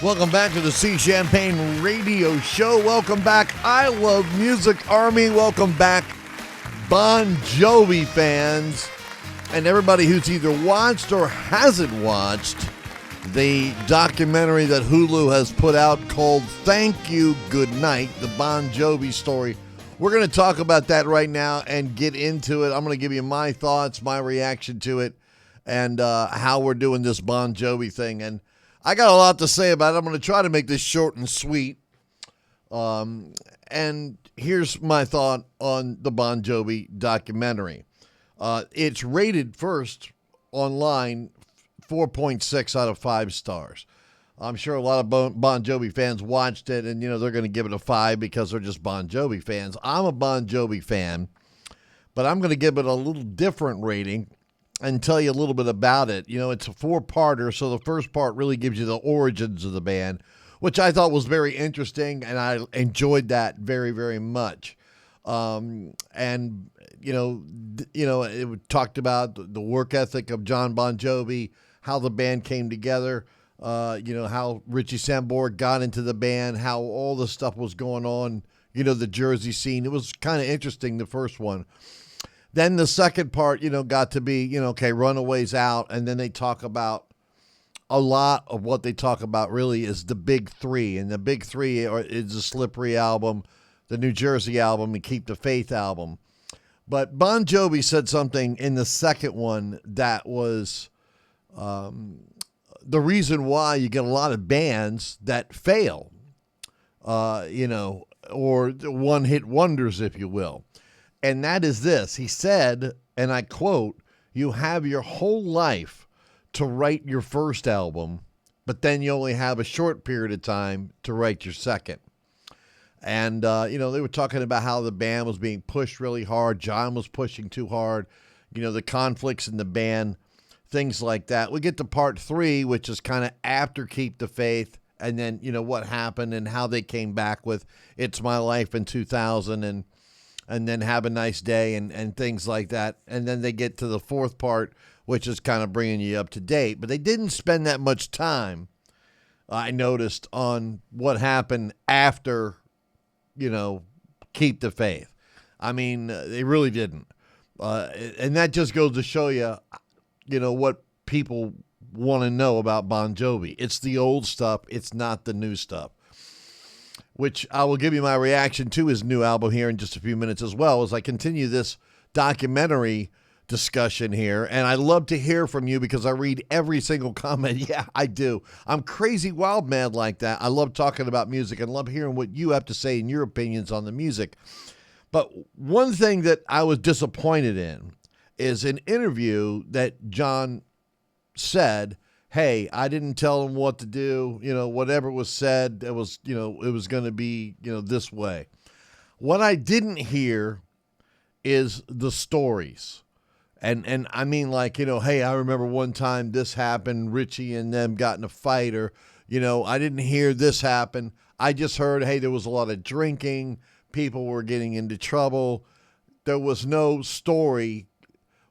Welcome back to the Sea Champagne Radio Show. Welcome back, I Love Music Army. Welcome back, Bon Jovi fans, and everybody who's either watched or hasn't watched the documentary that Hulu has put out called Thank You, Goodnight, the Bon Jovi story. We're going to talk about that right now and get into it. I'm going to give you my thoughts, my reaction to it, and how we're doing this Bon Jovi thing. And I got a lot to say about it. I'm going to try to make this short and sweet. And here's my thought on the Bon Jovi documentary. It's rated first online 4.6 out of 5 stars. I'm sure a lot of Bon Jovi fans watched it, and, they're going to give it a 5 because they're just Bon Jovi fans. I'm a Bon Jovi fan, but I'm going to give it a little different rating and tell you a little bit about it. It's a 4-parter, so the first part really gives you the origins of the band, which I thought was very interesting, and I enjoyed that very, very much. It talked about the work ethic of John Bon Jovi, how the band came together, how Richie Sambora got into the band, how all the stuff was going on, the Jersey scene. It was kind of interesting, the first one. Then the second part, got to be, okay, Runaway's out. And then they talk about a lot of what they talk about really is the big three. And the big three is the Slippery album, the New Jersey album, and Keep the Faith album. But Bon Jovi said something in the second one that was the reason why you get a lot of bands that fail, or one-hit wonders, if you will. And that is this. He said, and I quote, "You have your whole life to write your first album, but then you only have a short period of time to write your second." And, they were talking about how the band was being pushed really hard. John was pushing too hard, the conflicts in the band, things like that. We get to part 3, which is kind of after Keep the Faith, and then, what happened and how they came back with It's My Life in 2000 and then Have a Nice Day and things like that. And then they get to the fourth part, which is kind of bringing you up to date. But they didn't spend that much time, I noticed, on what happened after, Keep the Faith. I mean, they really didn't. And that just goes to show you, what people want to know about Bon Jovi. It's the old stuff. It's not the new stuff, which I will give you my reaction to his new album here in just a few minutes as well as I continue this documentary discussion here. And I love to hear from you because I read every single comment. Yeah, I do. I'm crazy wild mad like that. I love talking about music and love hearing what you have to say and your opinions on the music. But one thing that I was disappointed in is an interview that John said, "Hey, I didn't tell him what to do. Whatever was said, it was going to be, this way." What I didn't hear is the stories. And I mean, like, hey, I remember one time this happened, Richie and them got in a fight, or, I didn't hear this happen. I just heard, hey, there was a lot of drinking. People were getting into trouble. There was no story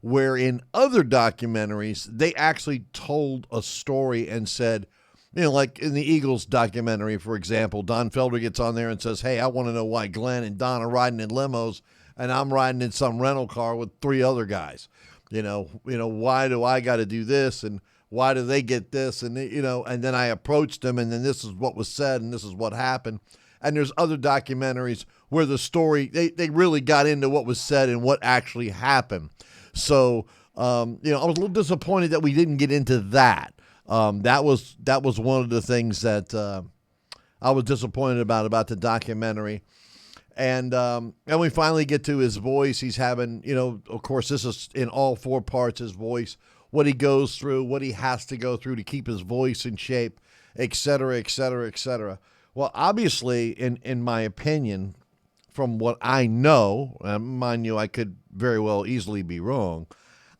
where in other documentaries, they actually told a story and said, like in the Eagles documentary, for example, Don Felder gets on there and says, "Hey, I want to know why Glenn and Don are riding in limos and I'm riding in some rental car with 3 other guys. Why do I got to do this? And why do they get this?" And, and then I approached them and then this is what was said and this is what happened. And there's other documentaries where the story, they really got into what was said and what actually happened. So, I was a little disappointed that we didn't get into that. That was one of the things that I was disappointed about the documentary. And we finally get to his voice. He's having, of course, this is in all 4 parts, his voice, what he goes through, what he has to go through to keep his voice in shape, et cetera, et cetera, et cetera. Well, obviously, in my opinion, from what I know, mind you, I could very well easily be wrong,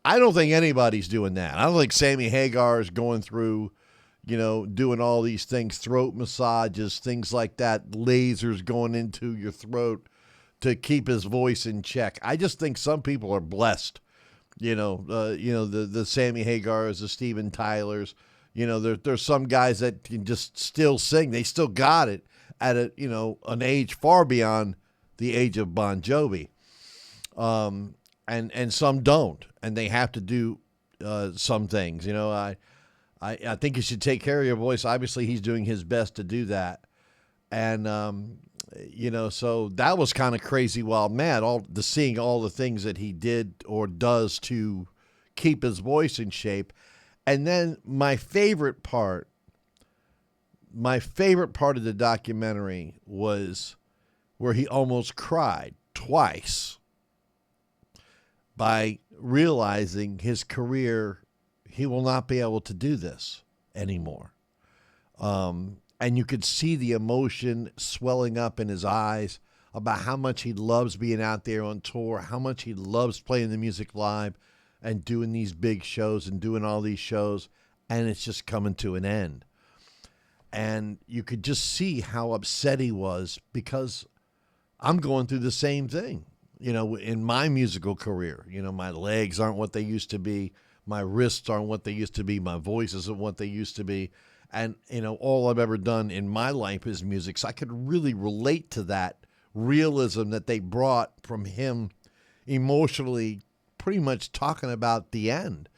I don't think anybody's doing that. I don't think Sammy Hagar is going through, doing all these things, throat massages, things like that, lasers going into your throat to keep his voice in check. I just think some people are blessed, the Sammy Hagars, the Steven Tylers, There's some guys that can just still sing. They still got it at an age far beyond the age of Bon Jovi. And some don't, and they have to do some things. I think you should take care of your voice. Obviously, he's doing his best to do that. And, so that was kind of crazy wild mad, seeing all the things that he did or does to keep his voice in shape. And then my favorite part of the documentary was where he almost cried twice by realizing his career, he will not be able to do this anymore. And you could see the emotion swelling up in his eyes about how much he loves being out there on tour, how much he loves playing the music live and doing these big shows and doing all these shows, and it's just coming to an end. And you could just see how upset he was, because I'm going through the same thing, in my musical career. My legs aren't what they used to be. My wrists aren't what they used to be. My voice isn't what they used to be. And, all I've ever done in my life is music. So I could really relate to that realism that they brought from him emotionally, pretty much talking about the end,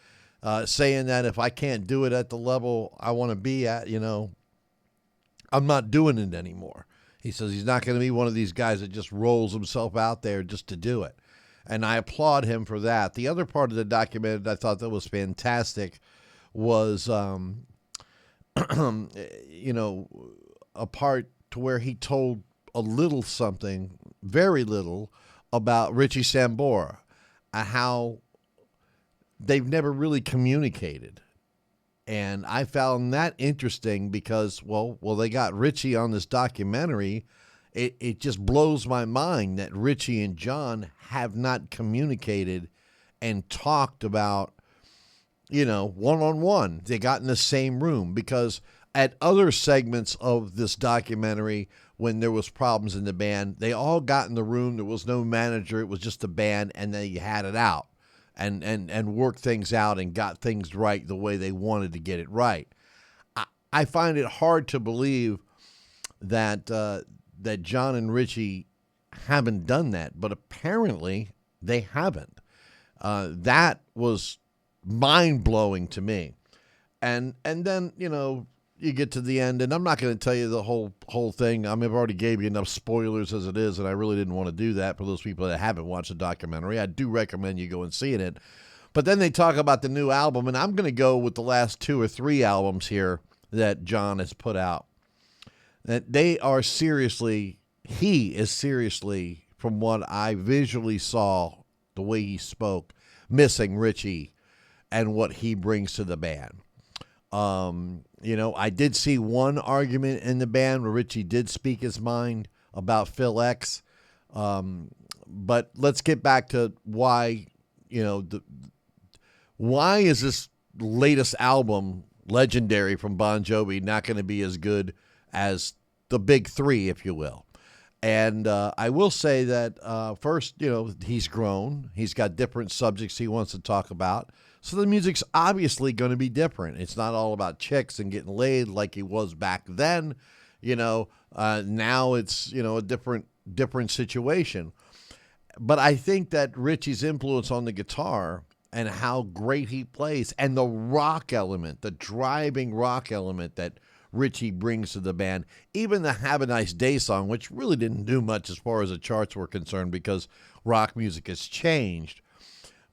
saying that if I can't do it at the level I want to be at, I'm not doing it anymore. He says he's not going to be one of these guys that just rolls himself out there just to do it. And I applaud him for that. The other part of the documentary that I thought that was fantastic was, a part to where he told a little something, very little, about Richie Sambora, how they've never really communicated. And I found that interesting because, they got Richie on this documentary. It just blows my mind that Richie and John have not communicated and talked about, one-on-one. They got in the same room, because at other segments of this documentary, when there was problems in the band, they all got in the room. There was no manager. It was just the band, and they had it out and worked things out and got things right the way they wanted to get it right. I find it hard to believe that that John and Richie haven't done that, but apparently they haven't. That was mind-blowing to me. And then, you get to the end, and I'm not going to tell you the whole thing. I've already gave you enough spoilers as it is, and I really didn't want to do that for those people that haven't watched the documentary. I do recommend you go and see it. But then they talk about the new album, and I'm going to go with the last 2 or 3 albums here that John has put out. That he is seriously, from what I visually saw, the way he spoke, missing Richie and what he brings to the band. I did see one argument in the band where Richie did speak his mind about Phil X. But let's get back to why, why is this latest album, Legendary from Bon Jovi, not going to be as good as the big 3, if you will? And I will say that first, he's grown. He's got different subjects he wants to talk about. So the music's obviously going to be different. It's not all about chicks and getting laid like it was back then. Now it's, a different situation. But I think that Richie's influence on the guitar and how great he plays, and the rock element, the driving rock element that Richie brings to the band, even the Have a Nice Day song, which really didn't do much as far as the charts were concerned because rock music has changed.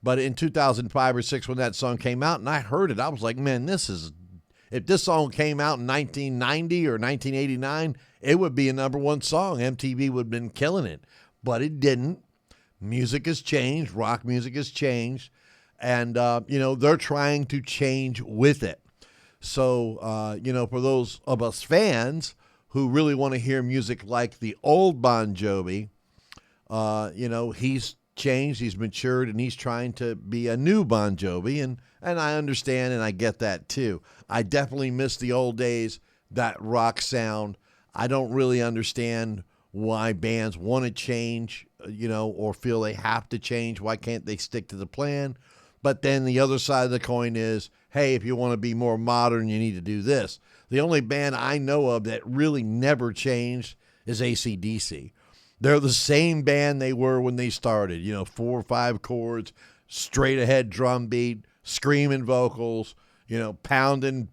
But in 2005 or 6, when that song came out and I heard it, I was like, man, if this song came out in 1990 or 1989, it would be a number 1 song. MTV would have been killing it. But it didn't. Music has changed. Rock music has changed. And, they're trying to change with it. So, for those of us fans who really want to hear music like the old Bon Jovi, he's changed, he's matured, and he's trying to be a new Bon Jovi, and I understand and I get that too. I definitely miss the old days, that rock sound. I don't really understand why bands want to change, or feel they have to change. Why can't they stick to the plan? But then the other side of the coin is, hey, if you want to be more modern, you need to do this. The only band I know of that really never changed is AC/DC. They're the same band they were when they started, 4 or 5 chords, straight ahead drum beat, screaming vocals, pounding,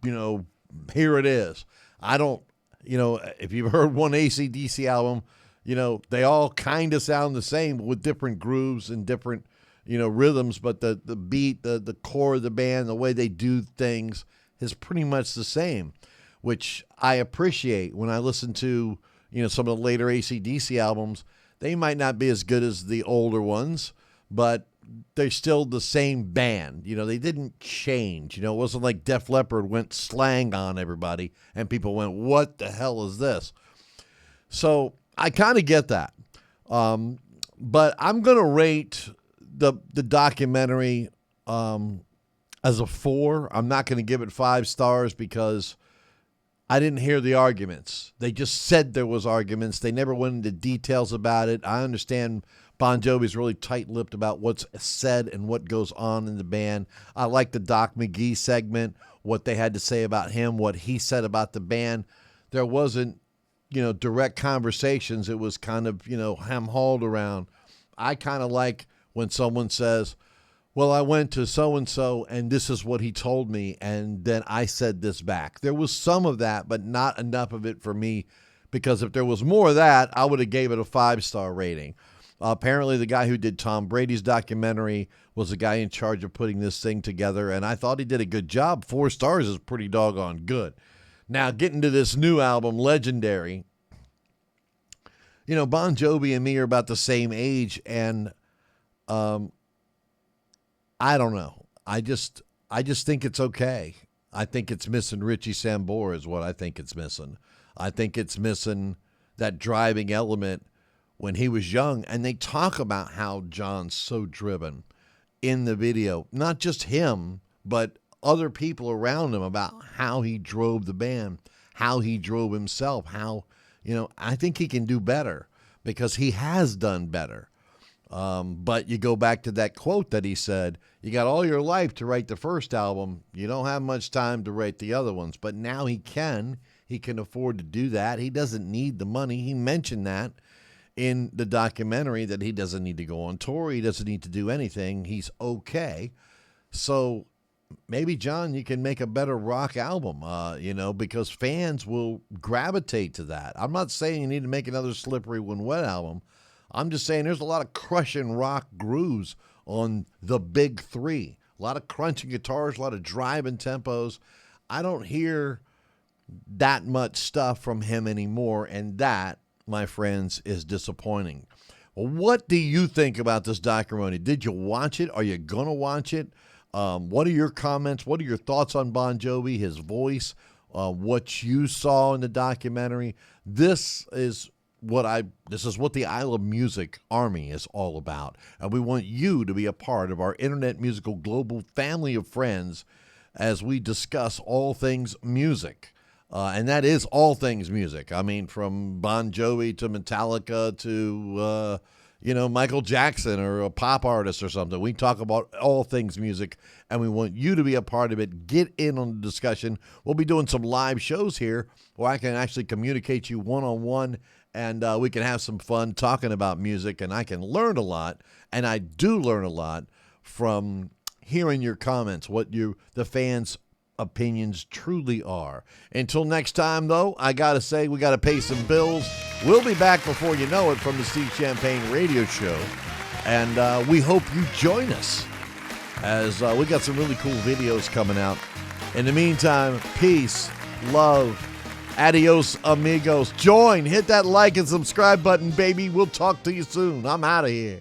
here it is. I don't, if you've heard one AC/DC album, they all kind of sound the same with different grooves and different, rhythms, but the beat, the core of the band, the way they do things is pretty much the same, which I appreciate when I listen to, some of the later AC/DC albums. They might not be as good as the older ones, but they're still the same band. They didn't change. It wasn't like Def Leppard went slang on everybody and people went, what the hell is this? So I kind of get that. But I'm going to rate the documentary as a 4. I'm not going to give it 5 stars because I didn't hear the arguments. They just said there was arguments. They never went into details about it. I understand Bon Jovi's really tight-lipped about what's said and what goes on in the band. I like the Doc McGee segment, what they had to say about him, what he said about the band. There wasn't, direct conversations. It was kind of, hem-hauled around. I kind of like when someone says, well, I went to so-and-so, and this is what he told me, and then I said this back. There was some of that, but not enough of it for me, because if there was more of that, I would have gave it a 5-star rating. Apparently, the guy who did Tom Brady's documentary was the guy in charge of putting this thing together, and I thought he did a good job. 4 stars is pretty doggone good. Now, getting to this new album, Legendary, Bon Jovi and me are about the same age, and I don't know. I just think it's okay. I think it's missing Richie Sambora is what I think it's missing. I think it's missing that driving element when he was young. And they talk about how John's so driven in the video. Not just him, but other people around him about how he drove the band, how he drove himself, how, I think he can do better because he has done better. But you go back to that quote that he said, you got all your life to write the first album. You don't have much time to write the other ones, but now he can afford to do that. He doesn't need the money. He mentioned that in the documentary that he doesn't need to go on tour. He doesn't need to do anything. He's okay. So maybe, John, you can make a better rock album, because fans will gravitate to that. I'm not saying you need to make another Slippery When Wet album. I'm just saying there's a lot of crushing rock grooves on the big 3. A lot of crunching guitars, a lot of driving tempos. I don't hear that much stuff from him anymore, and that, my friends, is disappointing. Well, what do you think about this documentary? Did you watch it? Are you going to watch it? What are your comments? What are your thoughts on Bon Jovi, his voice, what you saw in the documentary? This is what the I Love Music Army is all about. And we want you to be a part of our internet musical global family of friends as we discuss all things music. And that is all things music. I mean, from Bon Jovi to Metallica to, Michael Jackson or a pop artist or something. We talk about all things music, and we want you to be a part of it. Get in on the discussion. We'll be doing some live shows here where I can actually communicate you one-on-one, and we can have some fun talking about music, and I can learn a lot, and I do learn a lot from hearing your comments, what the fans' opinions truly are. Until next time, though, I got to say we got to pay some bills. We'll be back before you know it from the Steve Champagne Radio Show, and we hope you join us as we got some really cool videos coming out. In the meantime, peace, love, adios, amigos. Hit that like and subscribe button, baby. We'll talk to you soon. I'm out of here.